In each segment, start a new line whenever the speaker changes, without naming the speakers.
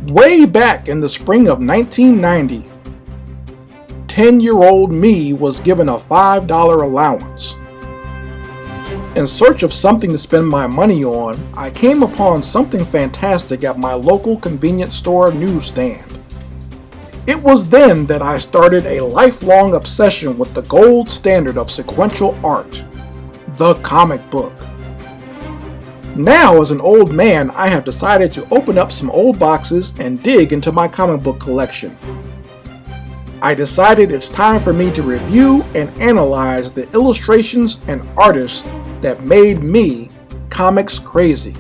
Way back in the spring of 1990, 10-year-old me was given a $5 allowance. In search of something to spend my money on, I came upon something fantastic at my local convenience store newsstand. It was then that I started a lifelong obsession with the gold standard of sequential art, the comic book. Now, as an old man, I have decided to open up some old boxes and dig into my comic book collection. I decided it's time for me to review and analyze the illustrations and artists that made me comics crazy.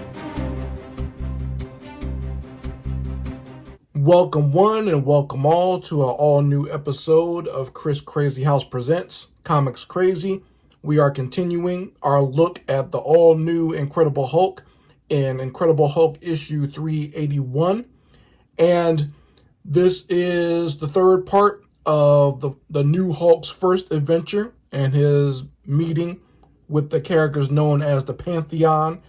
Welcome one and welcome all to our all new episode of Chris Crazy House Presents Comics Crazy. We are continuing our look at the all new Incredible Hulk in Incredible Hulk issue 381. And this is the third part of the new Hulk's first adventure and his meeting with the characters known as the Pantheon.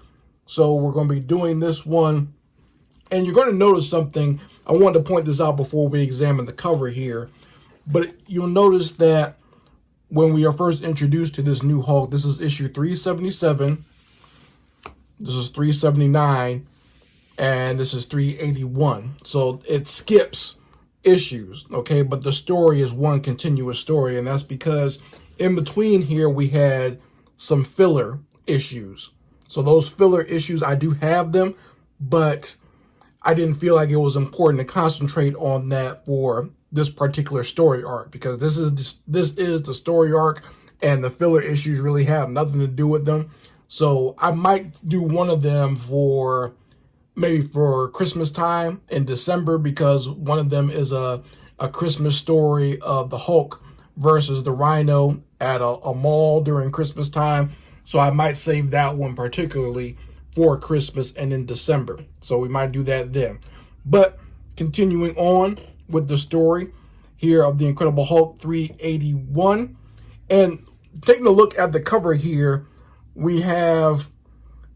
So we're going to be doing this one. And you're going to notice something. I wanted to point this out before we examine the cover here. But you'll notice that when we are first introduced to this new Hulk, this is issue 377, this is 379, and this is 381. So it skips issues, okay? But the story is one continuous story, and that's because in between here we had some filler issues. So those filler issues, I do have them, but I didn't feel like it was important to concentrate on that for this particular story arc, because this is the story arc and the filler issues really have nothing to do with them. So I might do one of them for maybe for Christmas time in December, because one of them is a Christmas story of the Hulk versus the Rhino at a mall during Christmas time. So I might save that one particularly for Christmas and in December. So we might do that then. But continuing on with the story here of the Incredible Hulk 381. And taking a look at the cover here, we have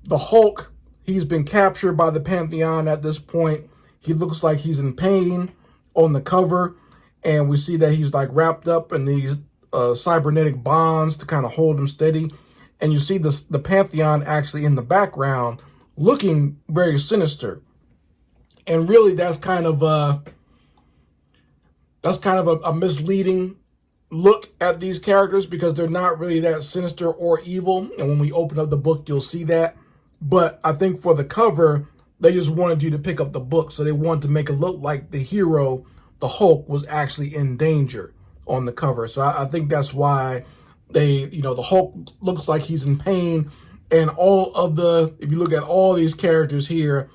the Hulk. He's been captured by the Pantheon at this point. He looks like he's in pain on the cover. And we see that he's like wrapped up in these cybernetic bonds to kind of hold him steady. And you see the Pantheon actually in the background looking very sinister. And really that's kind of a misleading look at these characters, because they're not really that sinister or evil. And when we open up the book, you'll see that. But I think for the cover, they just wanted you to pick up the book. So they wanted to make it look like the hero, the Hulk, was actually in danger on the cover. So I think that's why the Hulk looks like he's in pain. And if you look at all these characters here,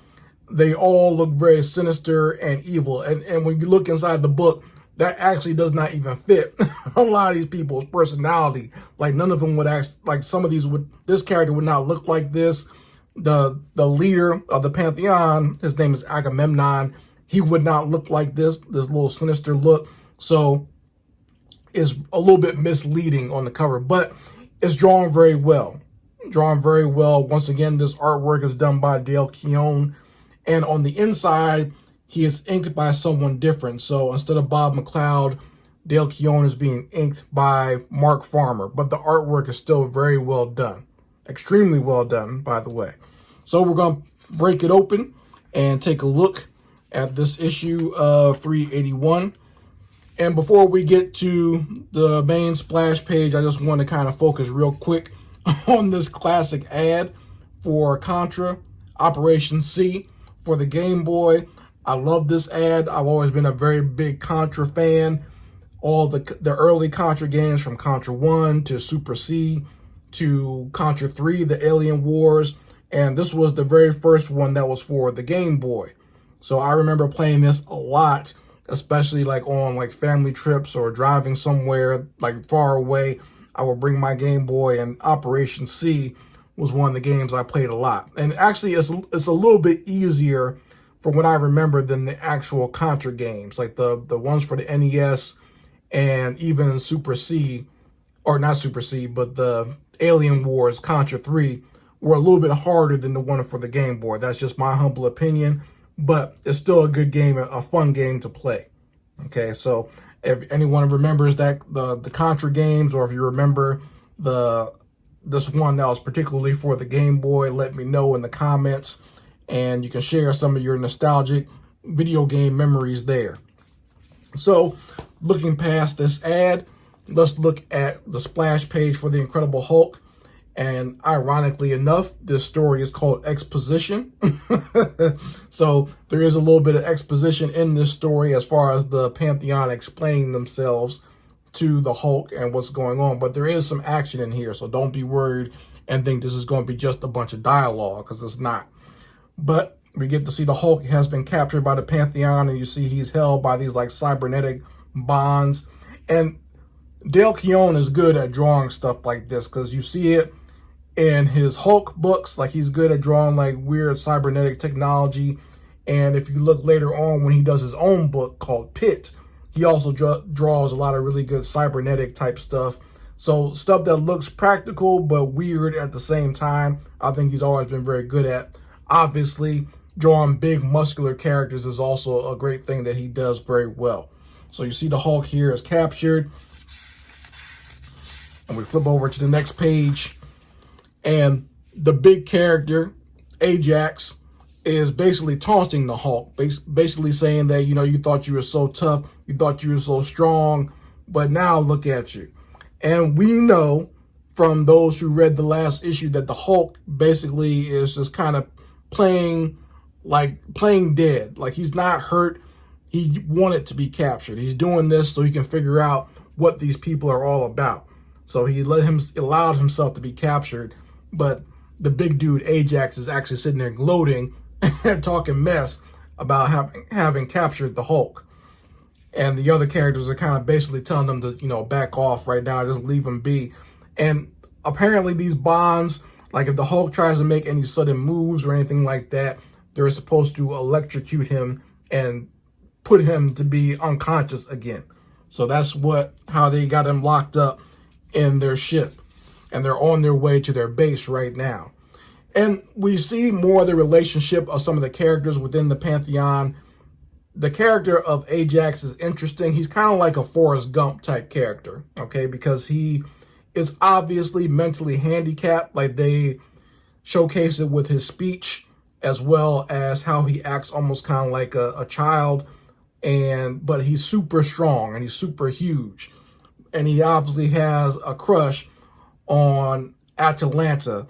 they all look very sinister and evil. And when you look inside the book, that actually does not even fit a lot of these people's personality. Like none of them would like some of these this character would not look like this. The leader of the Pantheon, his name is Agamemnon. He would not look like this little sinister look. So it's a little bit misleading on the cover, but it's drawn very well. Once again, this artwork is done by Dale Keown. And on the inside, he is inked by someone different. So instead of Bob McLeod, Dale Keown is being inked by Mark Farmer. But the artwork is still very well done. Extremely well done, by the way. So we're going to break it open and take a look at this issue of 381. And before we get to the main splash page, I just want to kind of focus real quick on this classic ad for Contra Operation C for the Game Boy. I love this ad. I've always been a very big Contra fan. All the early Contra games, from Contra 1 to Super C to Contra 3, the Alien Wars. And this was the very first one that was for the Game Boy. So I remember playing this a lot, especially like on like family trips or driving somewhere like far away. I would bring my Game Boy, and Operation C was one of the games I played a lot. And actually it's a little bit easier from what I remember than the actual Contra games, like the ones for the NES and even Super C, or not Super C, but the Alien Wars Contra 3 were a little bit harder than the one for the Game Boy. That's just my humble opinion. but it's still a good game, a fun game to play. Okay, so if anyone remembers that the Contra games, or if you remember this one that was particularly for the Game Boy, let me know in the comments, and you can share some of your nostalgic video game memories there. So, looking past this ad, let's look at the splash page for the Incredible Hulk. And ironically enough, this story is called Exposition. So there is a little bit of exposition in this story as far as the Pantheon explaining themselves to the Hulk and what's going on. But there is some action in here, so don't be worried and think this is going to be just a bunch of dialogue, because it's not. But we get to see the Hulk has been captured by the Pantheon, and you see he's held by these like cybernetic bonds. And Dale Keown is good at drawing stuff like this, because you see it in his Hulk books. Like, he's good at drawing like weird cybernetic technology. And if you look later on when he does his own book called Pit, he also draws a lot of really good cybernetic type stuff. So stuff that looks practical but weird at the same time, I think he's always been very good at. Obviously, drawing big muscular characters is also a great thing that he does very well. So you see the Hulk here is captured. And we flip over to the next page. And the big character, Ajax, is basically taunting the Hulk, basically saying that, you know, you thought you were so tough, you thought you were so strong, but now look at you. And we know from those who read the last issue that the Hulk basically is just kind of playing dead. Like, he's not hurt. He wanted to be captured. He's doing this so he can figure out what these people are all about. So he allowed himself to be captured. But the big dude, Ajax, is actually sitting there gloating and talking mess about having captured the Hulk. And the other characters are kind of basically telling them to, you know, back off right now, just leave him be. And apparently these bonds, like if the Hulk tries to make any sudden moves or anything like that, they're supposed to electrocute him and put him to be unconscious again. So that's how they got him locked up in their ship. And they're on their way to their base right now. And we see more of the relationship of some of the characters within the Pantheon. The character of Ajax is interesting. He's kind of like a Forrest Gump type character, okay? Because he is obviously mentally handicapped. Like, they showcase it with his speech, as well as how he acts almost kind of like a child. But he's super strong and he's super huge. And he obviously has a crush on Atalanta,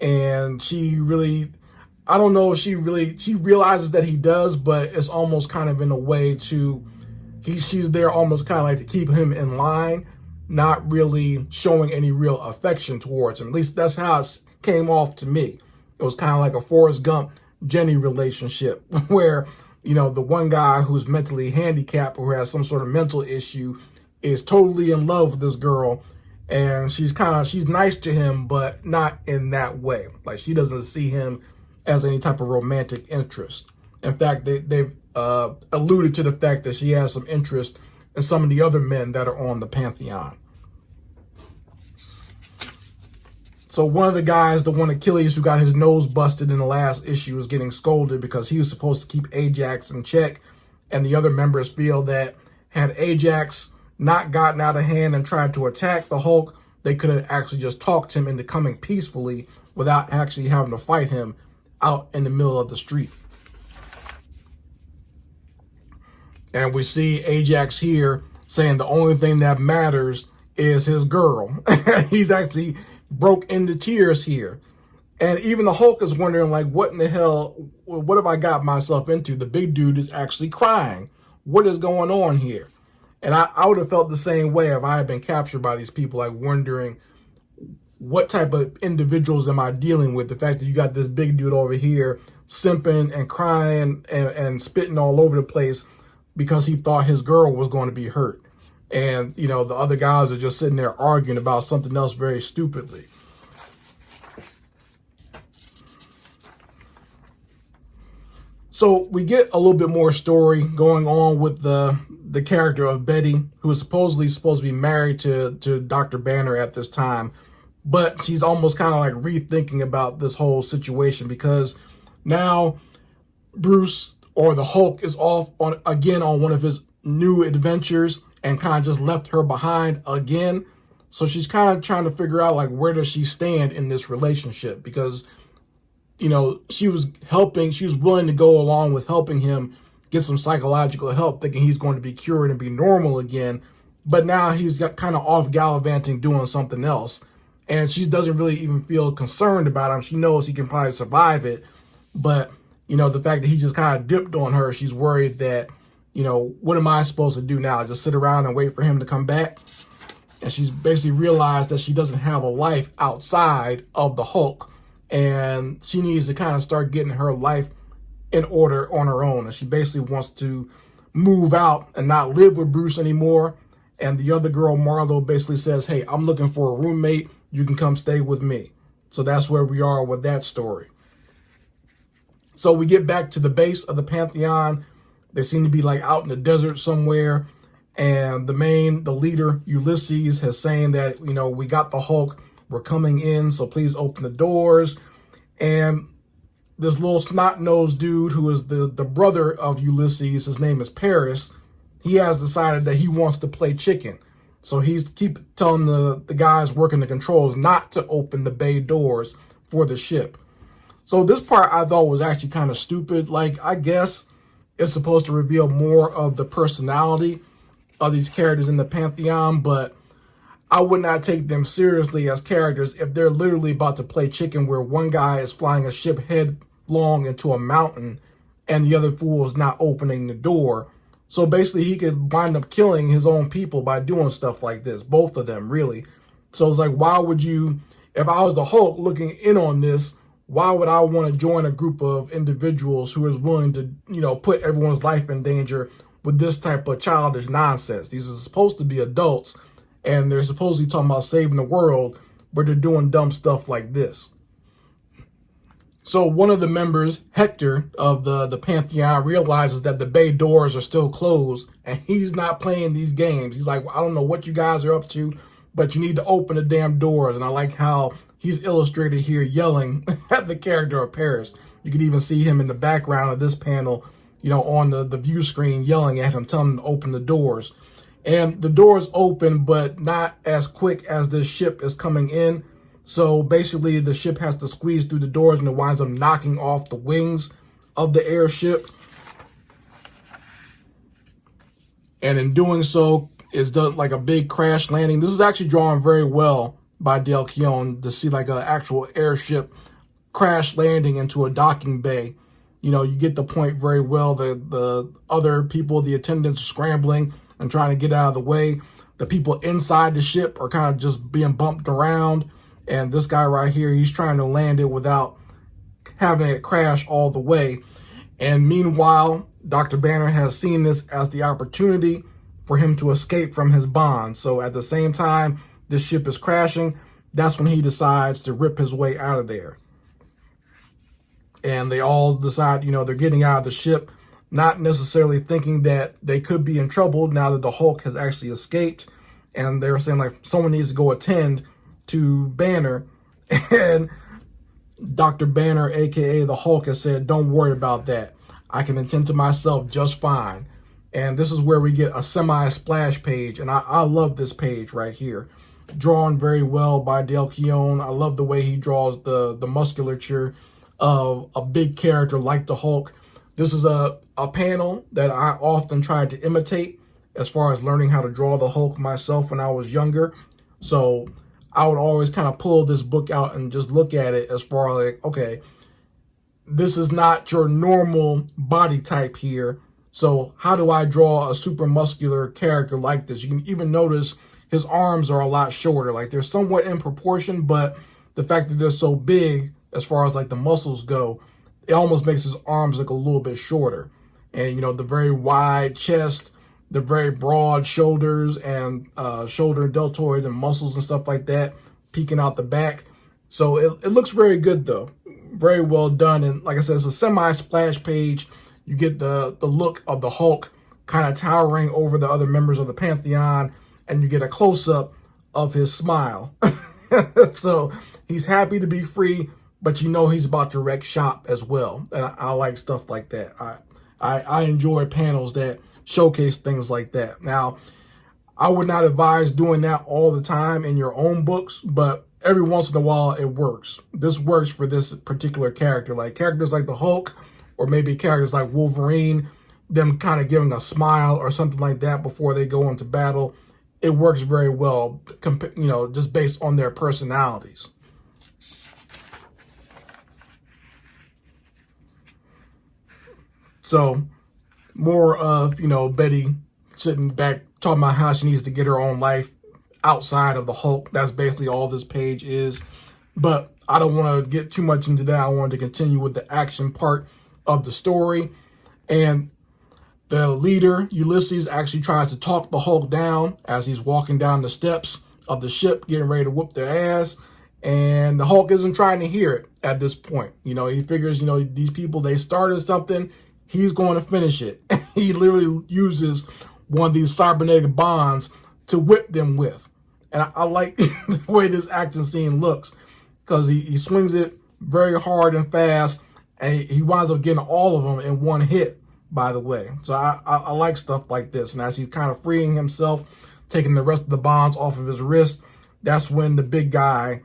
and she really, I don't know if she realizes that he does, but it's almost kind of in a way she's there almost kind of like to keep him in line, not really showing any real affection towards him. At least that's how it came off to me. It was kind of like a Forrest Gump Jenny relationship where, you know, the one guy who's mentally handicapped or who has some sort of mental issue is totally in love with this girl. And she's nice to him, but not in that way. Like, she doesn't see him as any type of romantic interest. In fact, they've alluded to the fact that she has some interest in some of the other men that are on the Pantheon. So one of the guys, the one Achilles who got his nose busted in the last issue, is getting scolded because he was supposed to keep Ajax in check. And the other members feel that had Ajax not gotten out of hand and tried to attack the Hulk, they could have actually just talked him into coming peacefully without actually having to fight him out in the middle of the street. And we see Ajax here saying the only thing that matters is his girl. He's actually broke into tears here. And even the Hulk is wondering, like, what in the hell, what have I got myself into? The big dude is actually crying. What is going on here? And I would have felt the same way if I had been captured by these people, like wondering what type of individuals am I dealing with? The fact that you got this big dude over here simping and crying and spitting all over the place because he thought his girl was going to be hurt. And, you know, the other guys are just sitting there arguing about something else very stupidly. So we get a little bit more story going on with the character of Betty, who is supposed to be married to Dr. Banner at this time. But she's almost kind of like rethinking about this whole situation because now Bruce or the Hulk is off on one of his new adventures and kind of just left her behind again. So she's kind of trying to figure out, like, where does she stand in this relationship? Because, you know, she was willing to go along with helping him get some psychological help, thinking he's going to be cured and be normal again. But now he's got kind of off gallivanting, doing something else. And she doesn't really even feel concerned about him. She knows he can probably survive it. But, you know, the fact that he just kind of dipped on her, she's worried that, you know, what am I supposed to do now? Just sit around and wait for him to come back? And she's basically realized that she doesn't have a life outside of the Hulk. And she needs to kind of start getting her life in order on her own. And she basically wants to move out and not live with Bruce anymore. And the other girl, Marlo, basically says, hey, I'm looking for a roommate. You can come stay with me. So that's where we are with that story. So we get back to the base of the Pantheon. They seem to be like out in the desert somewhere. And the leader, Ulysses, has saying that, you know, we got the Hulk. We're coming in, so please open the doors. And this little snot-nosed dude who is the brother of Ulysses, his name is Paris, he has decided that he wants to play chicken. So he's keep telling the guys working the controls not to open the bay doors for the ship. So this part I thought was actually kind of stupid. Like, I guess it's supposed to reveal more of the personality of these characters in the Pantheon, but I would not take them seriously as characters if they're literally about to play chicken, where one guy is flying a ship headlong into a mountain and the other fool is not opening the door. So basically he could wind up killing his own people by doing stuff like this, both of them, really. So it's like, why would you, if I was the Hulk looking in on this, why would I want to join a group of individuals who is willing to, you know, put everyone's life in danger with this type of childish nonsense? These are supposed to be adults, and they're supposedly talking about saving the world, but they're doing dumb stuff like this. So one of the members, Hector of the Pantheon, realizes that the bay doors are still closed, and he's not playing these games. He's like, I don't know what you guys are up to, but you need to open the damn doors. And I like how he's illustrated here yelling at the character of Paris. You can even see him in the background of this panel, you know, on the view screen, yelling at him, telling him to open the doors. And the doors open, but not as quick as the ship is coming in. So basically the ship has to squeeze through the doors, and it winds up knocking off the wings of the airship. And in doing so, it's done like a big crash landing. This is actually drawn very well by Dale Keown, to see like an actual airship crash landing into a docking bay. You know, you get the point very well. The other people, the attendants, are scrambling and trying to get out of the way. The people inside the ship are kind of just being bumped around. And this guy right here, he's trying to land it without having it crash all the way. And meanwhile, Dr. Banner has seen this as the opportunity for him to escape from his bond. So at the same time this ship is crashing, that's when he decides to rip his way out of there. And they all decide, you know, they're getting out of the ship, not necessarily thinking that they could be in trouble now that the Hulk has actually escaped. And they're saying, like, someone needs to go attend to Banner. And Dr. Banner, aka the Hulk, has said, don't worry about that. I can attend to myself just fine. And this is where we get a semi-splash page. And I love this page right here. Drawn very well by Dale Keown. I love the way he draws the musculature of a big character like the Hulk. This is a panel that I often tried to imitate as far as learning how to draw the Hulk myself when I was younger. So I would always kind of pull this book out and just look at it as far as like, okay, this is not your normal body type here. So how do I draw a super muscular character like this? You can even notice his arms are a lot shorter. Like, they're somewhat in proportion, but the fact that they're so big as far as like the muscles go, it almost makes his arms look a little bit shorter. And, you know, the very wide chest, the very broad shoulders, and shoulder and deltoid and muscles and stuff like that peeking out the back. So it looks very good, though. Very well done. And like I said, it's a semi-splash page. You get the look of the Hulk kind of towering over the other members of the Pantheon, and you get a close-up of his smile. So he's happy to be free, but you know he's about to wreck shop as well. And I like stuff like that. I enjoy panels that showcase things like that. Now, I would not advise doing that all the time in your own books, but every once in a while it works. This works for this particular character. Like characters like the Hulk, or maybe characters like Wolverine, them kind of giving a smile or something like that before they go into battle. It works very well, you know, just based on their personalities. So more of, you know, Betty sitting back talking about how she needs to get her own life outside of the Hulk. That's basically all this page is. But I don't want to get too much into that. I wanted to continue with the action part of the story. And the leader, Ulysses, actually tries to talk the Hulk down as he's walking down the steps of the ship, getting ready to whoop their ass. And the Hulk isn't trying to hear it at this point. You know, he figures, you know, these people, they started something. He's going to finish it. He literally uses one of these cybernetic bonds to whip them with. And I like the way this action scene looks, because he swings it very hard and fast, and he winds up getting all of them in one hit, by the way. So I like stuff like this. And as he's kind of freeing himself, taking the rest of the bonds off of his wrist, that's when the big guy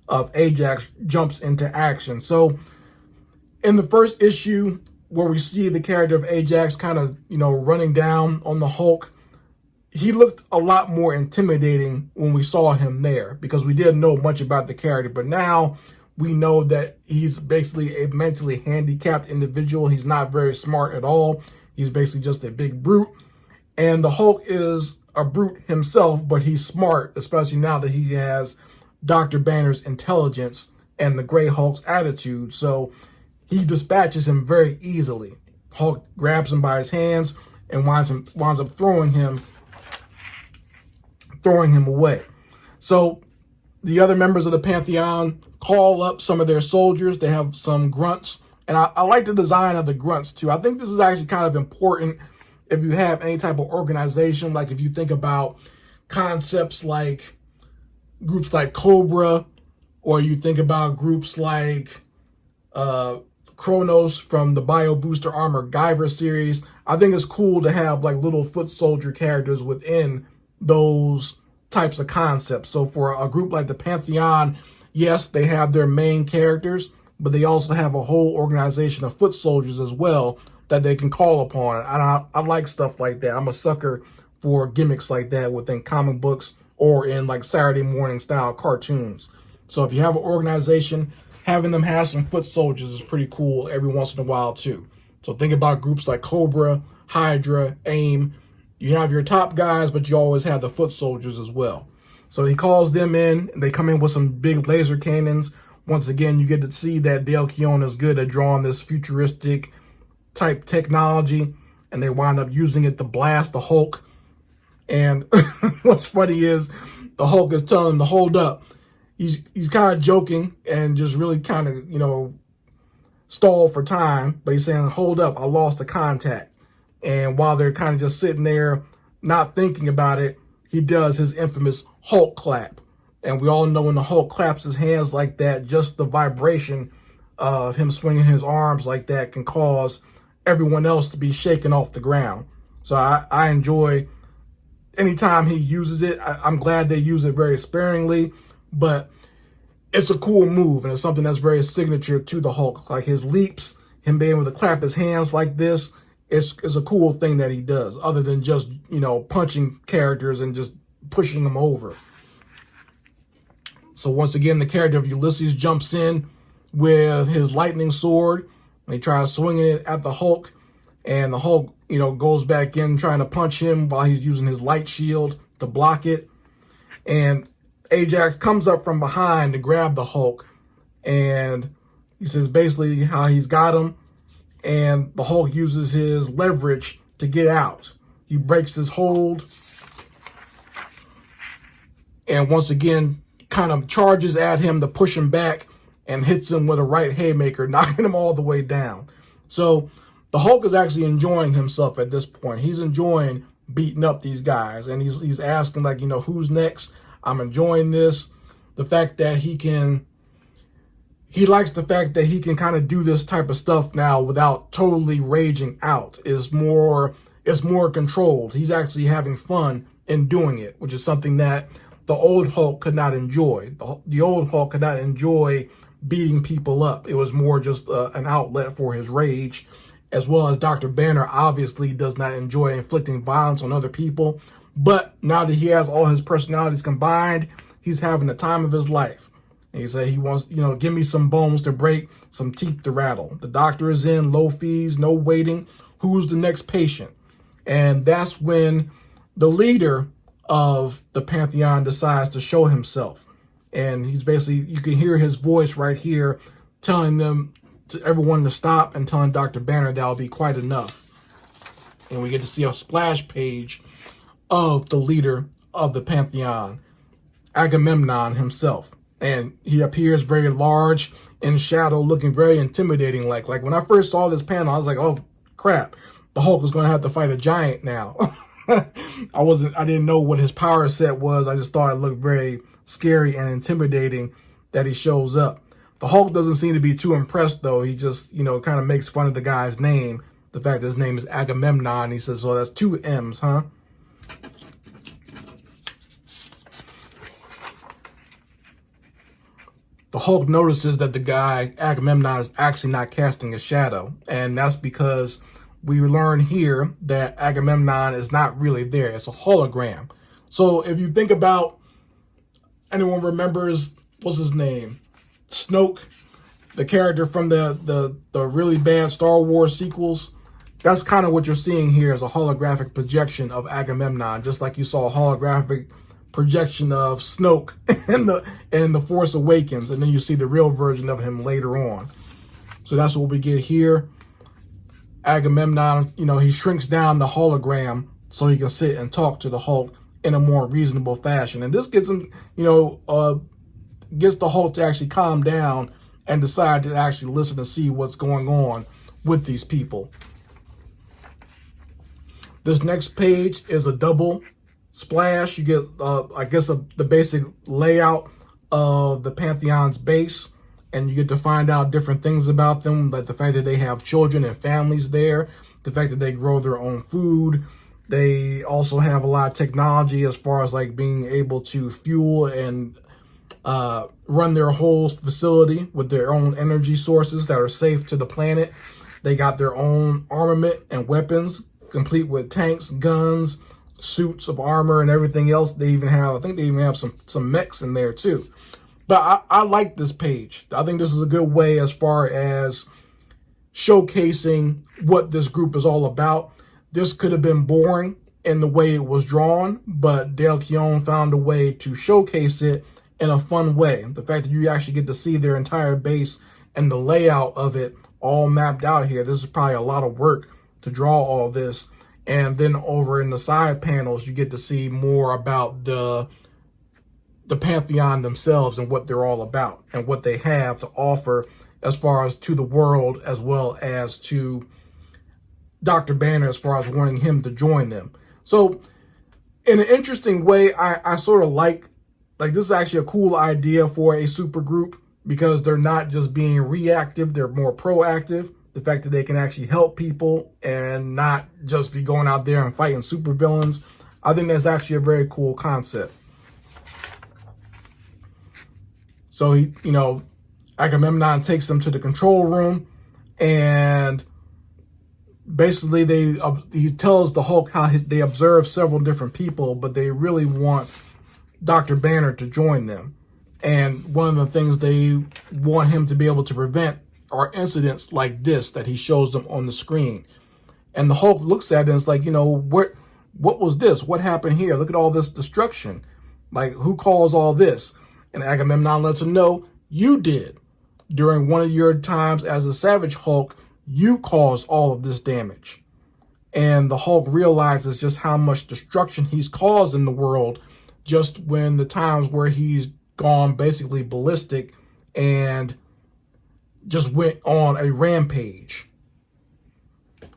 of Ajax jumps into action. So in the first issue, where we see the character of Ajax kind of, you know, running down on the Hulk, he looked a lot more intimidating when we saw him there, because we didn't know much about the character. But now we know that he's basically a mentally handicapped individual. He's not very smart at all. He's basically just a big brute. And the Hulk is a brute himself, but he's smart, especially now that he has Dr. Banner's intelligence and the Grey Hulk's attitude. So he dispatches him very easily. Hulk grabs him by his hands and winds up throwing him away. So the other members of the Pantheon call up some of their soldiers. They have some grunts. And I like the design of the grunts too. I think this is actually kind of important if you have any type of organization. Like if you think about concepts like groups like Cobra, or you think about groups like Kronos from the Bio Booster Armor Guyver series. I think it's cool to have like little foot soldier characters within those types of concepts. So for a group like the Pantheon, yes, they have their main characters, but they also have a whole organization of foot soldiers as well that they can call upon. And I like stuff like that. I'm a sucker for gimmicks like that within comic books or in like Saturday morning style cartoons. So if you have an organization, having them have some foot soldiers is pretty cool every once in a while too. So think about groups like Cobra, Hydra, AIM. You have your top guys, but you always have the foot soldiers as well. So he calls them in, and they come in with some big laser cannons. Once again, you get to see that Dale Keown is good at drawing this futuristic type technology, and they wind up using it to blast the Hulk. And what's funny is the Hulk is telling him to hold up. He's kind of joking and just really kind of, you know, stall for time. But he's saying, hold up, I lost the contact. And while they're kind of just sitting there not thinking about it, he does his infamous Hulk clap. And we all know when the Hulk claps his hands like that, just the vibration of him swinging his arms like that can cause everyone else to be shaken off the ground. So I enjoy anytime he uses it. I'm glad they use it very sparingly. But it's a cool move, and it's something that's very signature to the Hulk. Like his leaps, him being able to clap his hands like this, is a cool thing that he does, other than just, you know, punching characters and just pushing them over. So once again, the character of Ulysses jumps in with his lightning sword, and he tries swinging it at the Hulk, and the Hulk, you know, goes back in trying to punch him while he's using his light shield to block it. And Ajax comes up from behind to grab the Hulk, and he says basically how he's got him, and the Hulk uses his leverage to get out. He breaks his hold, and once again kind of charges at him to push him back and hits him with a right haymaker, knocking him all the way down. So the Hulk is actually enjoying himself at this point. He's enjoying beating up these guys, and he's asking, like, you know, who's next? I'm enjoying this. The fact that he can he likes the fact that he can kind of do this type of stuff now without totally raging out. It's more controlled. He's actually having fun in doing it, which is something that the old Hulk could not enjoy. The old Hulk could not enjoy beating people up. It was more just an outlet for his rage, as well as Dr. Banner obviously does not enjoy inflicting violence on other people. But now that he has all his personalities combined, he's having the time of his life. And he said he wants, give me some bones to break, some teeth to rattle. The doctor is in, low fees, no waiting. Who's the next patient? And that's when the leader of the Pantheon decides to show himself. And he's basically, you can hear his voice right here telling everyone to stop and telling Dr. Banner that'll be quite enough. And we get to see a splash page of the leader of the Pantheon, Agamemnon himself. And he appears very large in shadow, looking very intimidating. Like when I first saw this panel, I was like, oh crap, the Hulk is going to have to fight a giant now. I didn't know what his power set was. I just thought it looked very scary and intimidating that he shows up. The Hulk doesn't seem to be too impressed though. He just, kind of makes fun of the guy's name. The fact that his name is Agamemnon. He says, so that's 2 M's, huh? The Hulk notices that the guy, Agamemnon, is actually not casting a shadow. And that's because we learn here that Agamemnon is not really there. It's a hologram. So if you think about, anyone remembers, what's his name? Snoke, the character from the really bad Star Wars sequels. That's kind of what you're seeing here, is a holographic projection of Agamemnon, just like you saw a holographic projection of Snoke in the Force Awakens, and then you see the real version of him later on. So that's what we get here. Agamemnon, he shrinks down the hologram so he can sit and talk to the Hulk in a more reasonable fashion. And this gets him, gets the Hulk to actually calm down and decide to actually listen and see what's going on with these people. This next page is a double splash. You get, I guess, the basic layout of the Pantheon's base, and you get to find out different things about them, like the fact that they have children and families there, the fact that they grow their own food. They also have a lot of technology as far as like being able to fuel and run their whole facility with their own energy sources that are safe to the planet. They got their own armament and weapons, complete with tanks, guns, suits of armor, and everything else. They even have, I think they even have some mechs in there too. But I like this page. I think this is a good way as far as showcasing what this group is all about. This could have been boring in the way it was drawn, but Dale Keown found a way to showcase it in a fun way. The fact that you actually get to see their entire base and the layout of it all mapped out here. This is probably a lot of work to draw all this. And then over in the side panels, you get to see more about the Pantheon themselves and what they're all about and what they have to offer as far as to the world, as well as to Dr. Banner as far as wanting him to join them. So in an interesting way, I sort of like this is actually a cool idea for a super group, because they're not just being reactive, they're more proactive. The fact that they can actually help people and not just be going out there and fighting supervillains, I think that's actually a very cool concept. So Agamemnon takes them to the control room, and basically he tells the Hulk how they observe several different people, but they really want Dr. Banner to join them. And one of the things they want him to be able to prevent are incidents like this that he shows them on the screen. And the Hulk looks at it and is like, what was this? What happened here? Look at all this destruction. Like, who caused all this? And Agamemnon lets him know, you did. During one of your times as a Savage Hulk, you caused all of this damage. And the Hulk realizes just how much destruction he's caused in the world, just when the times where he's gone basically ballistic and just went on a rampage.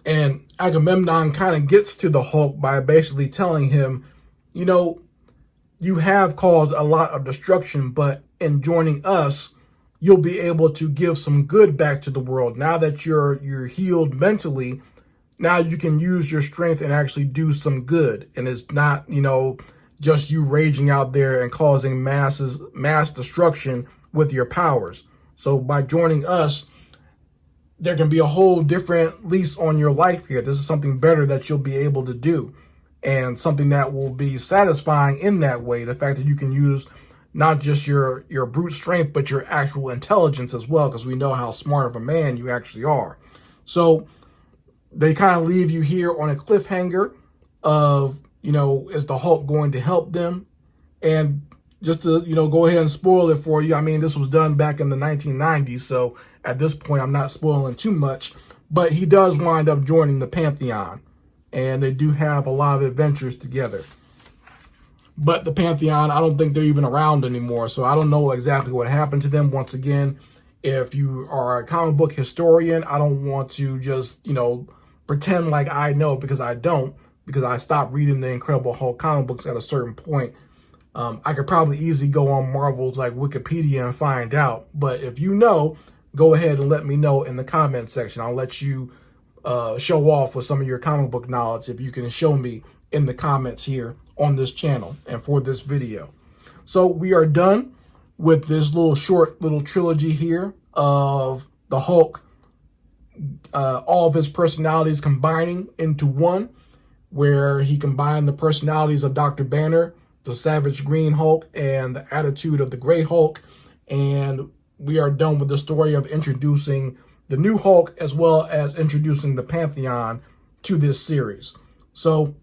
And Agamemnon kind of gets to the Hulk by basically telling him, you have caused a lot of destruction, but in joining us, you'll be able to give some good back to the world. Now that you're healed mentally, now you can use your strength and actually do some good. And it's not, just you raging out there and causing mass destruction with your powers. So by joining us, there can be a whole different lease on your life here. This is something better that you'll be able to do, and something that will be satisfying in that way. The fact that you can use not just your brute strength, but your actual intelligence as well, because we know how smart of a man you actually are. So they kind of leave you here on a cliffhanger of, is the Hulk going to help them? And just to, go ahead and spoil it for you. I mean, this was done back in the 1990s, so at this point, I'm not spoiling too much. But he does wind up joining the Pantheon, and they do have a lot of adventures together. But the Pantheon, I don't think they're even around anymore, so I don't know exactly what happened to them. Once again, if you are a comic book historian, I don't want to just, pretend like I know, because I don't, because I stopped reading the Incredible Hulk comic books at a certain point. I could probably easily go on Marvel's Wikipedia and find out. But if you know, go ahead and let me know in the comment section. I'll let you show off with some of your comic book knowledge if you can show me in the comments here on this channel and for this video. So we are done with this short little trilogy here of the Hulk, all of his personalities combining into one, where he combined the personalities of Dr. Banner, the Savage Green Hulk, and the attitude of the Gray Hulk. And we are done with the story of introducing the new Hulk, as well as introducing the Pantheon to this series. So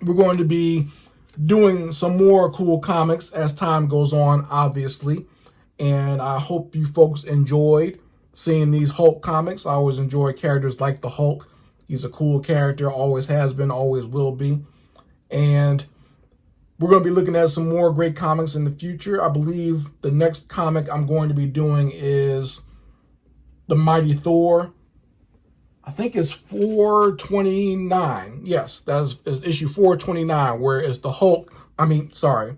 we're going to be doing some more cool comics as time goes on, obviously. And I hope you folks enjoyed seeing these Hulk comics. I always enjoy characters like the Hulk. He's a cool character, always has been, always will be. And we're going to be looking at some more great comics in the future. I believe the next comic I'm going to be doing is The Mighty Thor. I think it's 429. Yes, that's issue 429, where it's the Hulk. It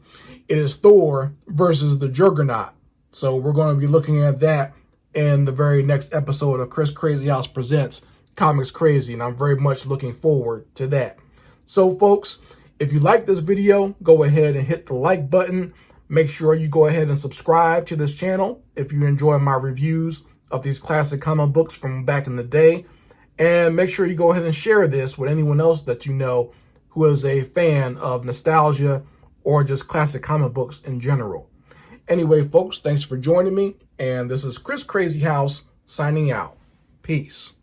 is Thor versus the Juggernaut. So we're going to be looking at that in the very next episode of Chris Crazy House Presents Comics Crazy, and I'm very much looking forward to that. So folks, if you like this video, go ahead and hit the like button. Make sure you go ahead and subscribe to this channel if you enjoy my reviews of these classic comic books from back in the day. And make sure you go ahead and share this with anyone else that you know who is a fan of nostalgia or just classic comic books in general. Anyway, folks, thanks for joining me. And this is Chris Crazy House signing out. Peace.